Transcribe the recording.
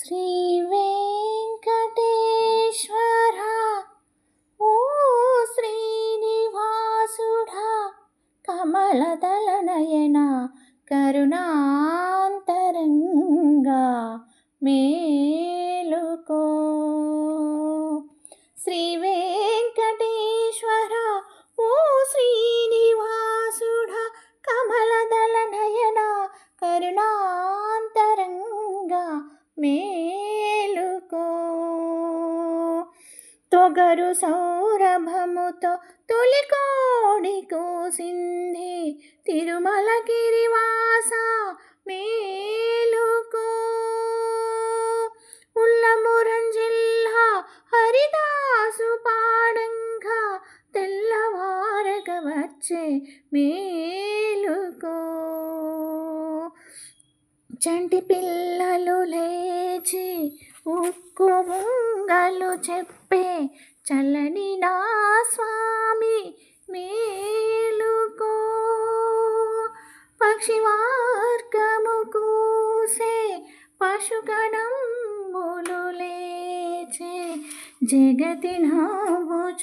శ్రీ వెంకటేశ్వర ఓ శ్రీనివాసుడా, కమలదళ నయన కరుణాంతరంగా మేలుకో. శ్రీ వెంకటేశ్వర ఓ శ్రీనివాసుడా, కమలదళ నయన కరుణాంతరంగా మేలుకో. తొగరు సౌరభముతో తొలికోడి కూసింది తిరుమలగిరివాస మేలుకో. ఉల్లమురంజిల్లా హరిదాసు పాడంగా తెల్లవారగ వచ్చే మేలుకో. చంటి పిల్లలు లేచి ఉక్కు ముంగలు చెప్పే చల్లని నా స్వామి మేలుకో. పక్షివార్గము కూసే పశుగణంబులు లేచే జగతి నవ్వుచు